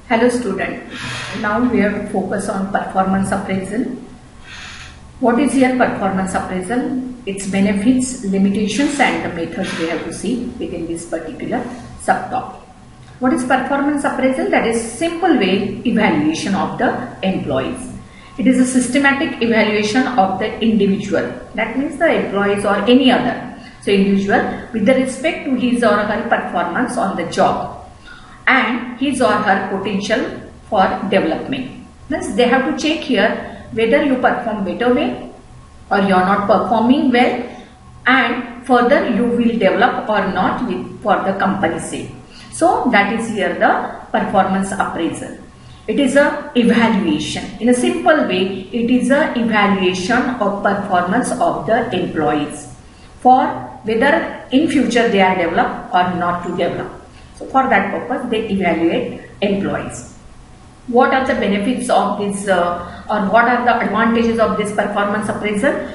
Hello student, now we have to focus on performance appraisal. What is here performance appraisal? Its benefits, limitations and the methods we have to see within this particular subtopic. What is performance appraisal? That is simple way evaluation of the employees. It is a systematic evaluation of the individual. That means the employees or any other. So individual with the respect to his or her performance on the job and his or her potential for development. Means they have to check here whether you perform better way or you are not performing well, and further you will develop or not for the company's sake. So that is here the performance appraisal. It is a evaluation. In a simple way, it is a evaluation of performance of the employees for whether in future they are developed or not to develop. So for that purpose, they evaluate employees. What are the benefits of this or what are the advantages of this performance appraisal?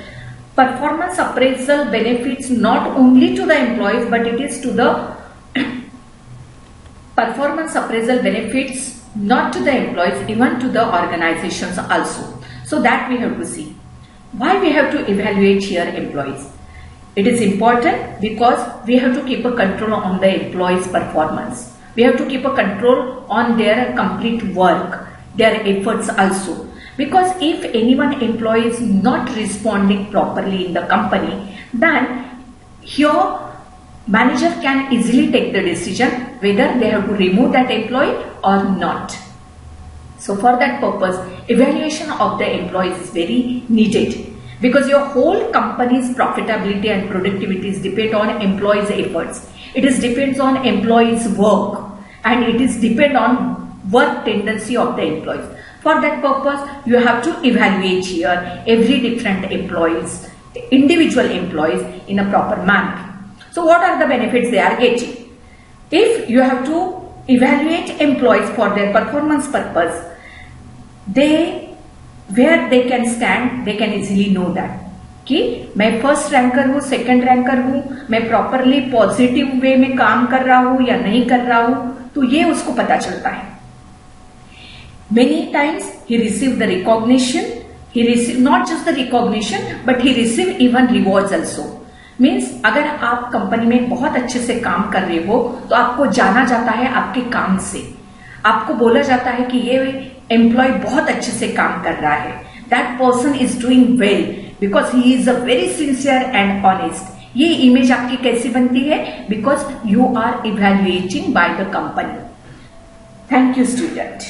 Performance appraisal benefits not only to the employees, but it is to the performance appraisal benefits not to the employees, even to the organizations also. So that we have to see. Why we have to evaluate here employees? It is important because we have to keep a control on the employees' performance. We have to keep a control on their complete work, their efforts also. Because if anyone employee is not responding properly in the company, then here manager can easily take the decision whether they have to remove that employee or not. So for that purpose, evaluation of the employees is very needed. Because your whole company's profitability and productivity is depend on employees' efforts. It is depends on employees' work, and it is depend on work tendency of the employees. For that purpose, you have to evaluate here every different employees, individual employees in a proper manner. So what are the benefits they are getting? If you have to evaluate employees for their performance purpose, where they can stand, they can easily know that कि मैं first ranker हूँ, second ranker हूँ, मैं properly positive way में काम कर रहा हूँ या नहीं कर रहा हूँ, तो ये उसको पता चलता है. Many times he received the recognition, he received not just the recognition but he received even rewards also. Means अगर आप कंपनी में बहुत अच्छे से काम कर रहे हो तो आपको जाना जाता है आपके काम से, आपको बोला जाता है कि ये एम्प्लॉय बहुत अच्छे से काम कर रहा है. That person is doing well because he is a very sincere and honest. ये इमेज आपकी कैसी बनती है? Because you are evaluating by the company. Thank you student.